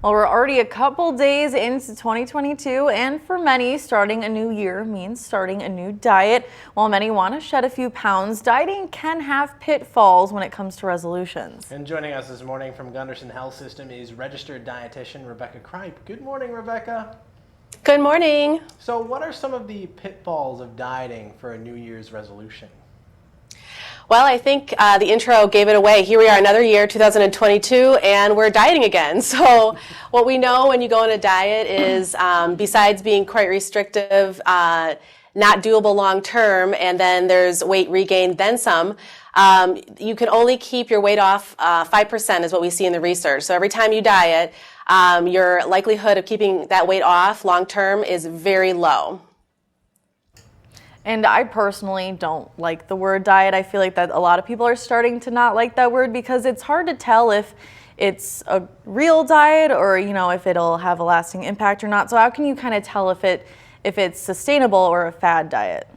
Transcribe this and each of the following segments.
Well, we're already a couple days into 2022, and for many, starting a new year means starting a new diet. While many want to shed a few pounds, dieting can have pitfalls when it comes to resolutions. And joining us this morning from Gunderson Health System is registered dietitian Rebecca Kripe. Good morning, Rebecca. Good morning. So what are some of the pitfalls of dieting for a New Year's resolution? Well, I think the intro gave it away. Here we are, another year, 2022, and we're dieting again. So what we know when you go on a diet is, besides being quite restrictive, not doable long term, and then there's weight regain, then some, you can only keep your weight off 5% is what we see in the research. So every time you diet, your likelihood of keeping that weight off long term is very low. And I personally don't like the word diet. I feel like that a lot of people are starting to not like that word because it's hard to tell if it's a real diet or, if it'll have a lasting impact or not. So how can you kind of tell if it's sustainable or a fad diet?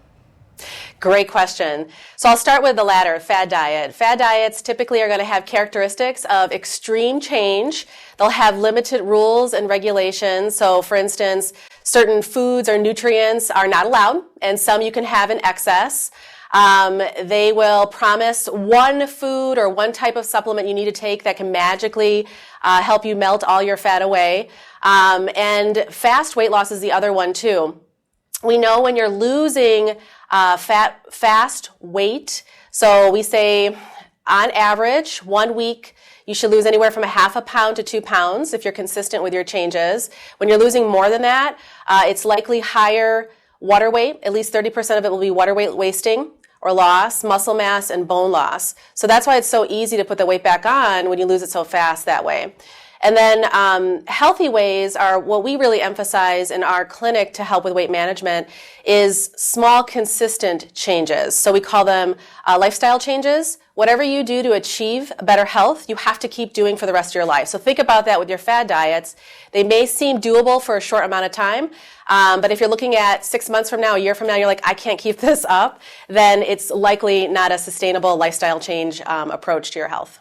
Great question. So I'll start with the latter, fad diet. Fad diets typically are going to have characteristics of extreme change. They'll have limited rules and regulations. So for instance, certain foods or nutrients are not allowed, and some you can have in excess. They will promise one food or one type of supplement you need to take that can magically help you melt all your fat away. And fast weight loss is the other one too. We know when you're losing fast weight, so we say on average 1 week you should lose anywhere from 1/2 pound to 2 pounds if you're consistent with your changes. When you're losing more than that, it's likely higher water weight. At least 30% of it will be water weight wasting or loss, muscle mass, and bone loss. So that's why it's so easy to put the weight back on when you lose it so fast that way. And then healthy ways are what we really emphasize in our clinic to help with weight management is small, consistent changes. So we call them lifestyle changes. Whatever you do to achieve better health, you have to keep doing for the rest of your life. So think about that with your fad diets. They may seem doable for a short amount of time, but if you're looking at 6 months from now, a year from now, you're like, I can't keep this up, then it's likely not a sustainable lifestyle change approach to your health.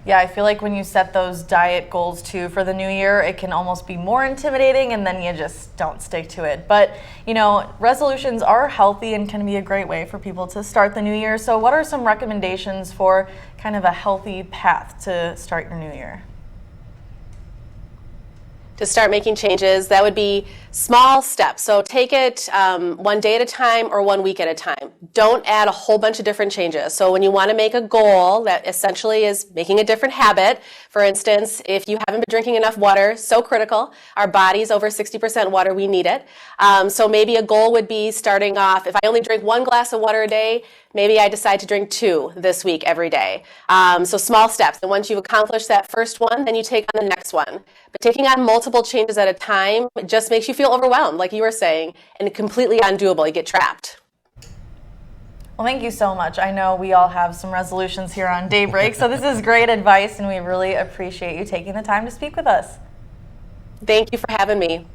Yeah, I feel like when you set those diet goals too for the new year, it can almost be more intimidating and then you just don't stick to it. But, resolutions are healthy and can be a great way for people to start the new year. So what are some recommendations for kind of a healthy path to start your new year? To start making changes, that would be small steps. So take it one day at a time or 1 week at a time. Don't add a whole bunch of different changes. So when you want to make a goal that essentially is making a different habit, for instance, if you haven't been drinking enough water, so critical, our body's over 60% water, we need it. So maybe a goal would be starting off, if I only drink 1 glass of water a day, maybe I decide to drink 2 this week every day. So small steps. And once you've accomplished that first one, then you take on the next one. But taking on multiple changes at a time just makes you feel overwhelmed, like you were saying, and completely undoable. You get trapped. Well, thank you so much. I know we all have some resolutions here on Daybreak, so this is great advice, and we really appreciate you taking the time to speak with us. Thank you for having me.